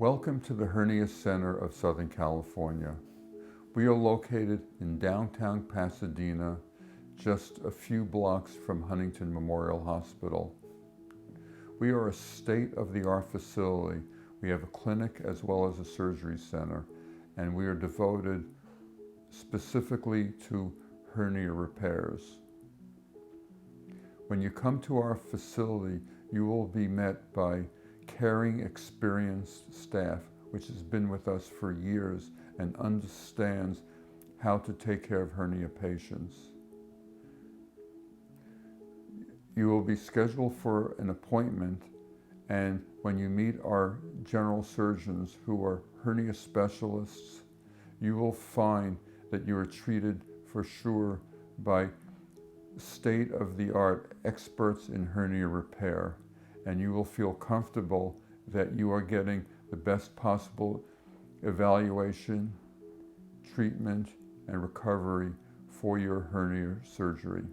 Welcome to the Hernia Center of Southern California. We are located in downtown Pasadena, just a few blocks from Huntington Memorial Hospital. We are a state-of-the-art facility. We have a clinic as well as a surgery center, and we are devoted specifically to hernia repairs. When you come to our facility, you will be met by caring, experienced staff, which has been with us for years and understands how to take care of hernia patients. You will be scheduled for an appointment, and when you meet our general surgeons who are hernia specialists, you will find that you are treated for sure by state-of-the-art experts in hernia repair, and you will feel comfortable that you are getting the best possible evaluation, treatment, and recovery for your hernia surgery.